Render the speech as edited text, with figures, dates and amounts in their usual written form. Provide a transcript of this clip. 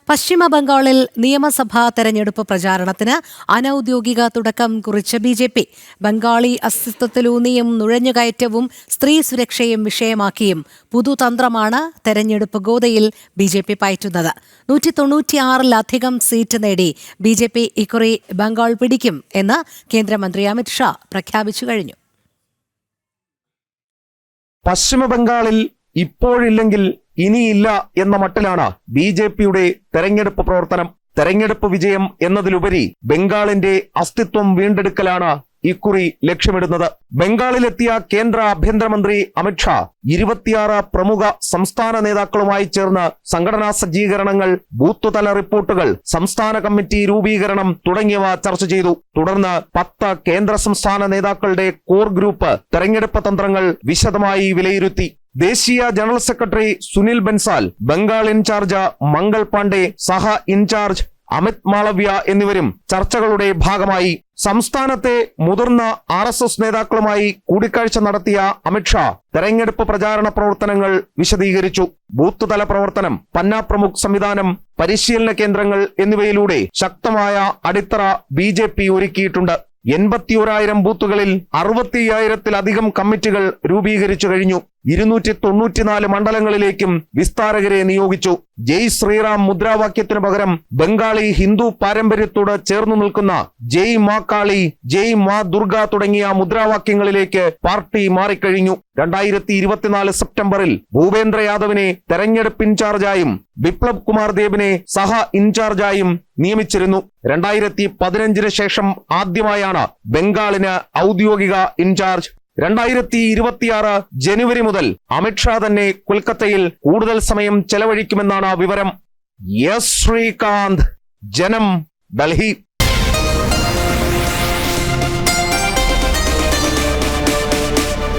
പശ്ചിമ ബംഗാളിൽ നിയമസഭാ തെരഞ്ഞെടുപ്പ് പ്രചാരണത്തിന് അനൌദ്യോഗിക തുടക്കം കുറിച്ച BJP ബംഗാളി അസ്തിത്വത്തിലൂന്നിയും നുഴഞ്ഞുകയറ്റവും സ്ത്രീ സുരക്ഷയും വിഷയമാക്കിയും പുതുതന്ത്രമാണ് തെരഞ്ഞെടുപ്പ് ഗോതയിൽ BJP പയറ്റുന്നത്. 196-ലധികം സീറ്റ് നേടി BJP ഇക്കുറി ബംഗാൾ പിടിക്കും എന്ന് കേന്ദ്രമന്ത്രി അമിത് ഷാ പ്രഖ്യാപിച്ചു കഴിഞ്ഞു. പശ്ചിമ ബംഗാളിൽ ഇപ്പോഴില്ലെങ്കിൽ ഇനിയില്ല എന്ന മട്ടിലാണ് BJPയുടെ തെരഞ്ഞെടുപ്പ് പ്രവർത്തനം. തെരഞ്ഞെടുപ്പ് വിജയം എന്നതിലുപരി ബംഗാളിന്റെ അസ്തിത്വം വീണ്ടെടുക്കലാണ് ഇക്കുറി ലക്ഷ്യമിടുന്നത്. ബംഗാളിലെത്തിയ കേന്ദ്ര ആഭ്യന്തരമന്ത്രി അമിത് ഷാ 26 പ്രമുഖ സംസ്ഥാന നേതാക്കളുമായി ചേർന്ന് സംഘടനാ സജ്ജീകരണങ്ങൾ, ബൂത്ത് തല റിപ്പോർട്ടുകൾ, സംസ്ഥാന കമ്മിറ്റി രൂപീകരണം തുടങ്ങിയവ ചർച്ച ചെയ്തു. തുടർന്ന് 10 കേന്ദ്ര സംസ്ഥാന നേതാക്കളുടെ കോർ ഗ്രൂപ്പ് തെരഞ്ഞെടുപ്പ് തന്ത്രങ്ങൾ വിശദമായി വിലയിരുത്തി. ദേശീയ general secretary Sunil Bansal, Bengal in charge Mangal Pandey, സഹ ഇൻചാർജ് അമിത് മാളവ്യ എന്നിവരും ചർച്ചകളുടെ ഭാഗമായി. സംസ്ഥാനത്തെ മുതിർന്ന RSS നേതാക്കളുമായി കൂടിക്കാഴ്ച നടത്തിയ അമിത് ഷാ തെരഞ്ഞെടുപ്പ് പ്രചാരണ പ്രവർത്തനങ്ങൾ വിശദീകരിച്ചു. ബൂത്ത് തല പ്രവർത്തനം, പന്ന പ്രമുഖ് സംവിധാനം, പരിശീലന കേന്ദ്രങ്ങൾ എന്നിവയിലൂടെ ശക്തമായ അടിത്തറ BJP ഒരുക്കിയിട്ടുണ്ട്. 81,000 ബൂത്തുകളിൽ 65,000-ലധികം കമ്മിറ്റികൾ രൂപീകരിച്ചു കഴിഞ്ഞു. 294 മണ്ഡലങ്ങളിലേക്കും വിസ്താരകരെ നിയോഗിച്ചു. ജയ് ശ്രീറാം മുദ്രാവാക്യത്തിനു പകരം ബംഗാളി ഹിന്ദു പാരമ്പര്യത്തോട് ചേർന്നു നിൽക്കുന്ന ജയ് മാ കാളി, ജയ് മാ ദുർഗ തുടങ്ങിയ മുദ്രാവാക്യങ്ങളിലേക്ക് പാർട്ടി മാറിക്കഴിഞ്ഞു. 2024 സെപ്റ്റംബറിൽ ഭൂപേന്ദ്ര യാദവിനെ തെരഞ്ഞെടുപ്പ് ഇൻചാർജായും ബിപ്ലബ് കുമാർ ദേബിനെ സഹ ഇൻചാർജായും നിയമിച്ചിരുന്നു. 2015 ശേഷം ആദ്യമായാണ് ബംഗാളിന് ഔദ്യോഗിക ഇൻചാർജ്. 2026 ജനുവരി മുതൽ അമിത് ഷാ തന്നെ കൊൽക്കത്തയിൽ കൂടുതൽ സമയം ചെലവഴിക്കുമെന്നാണ് വിവരം. എസ് ശ്രീകാന്ത്, ജനം, ഡൽഹി.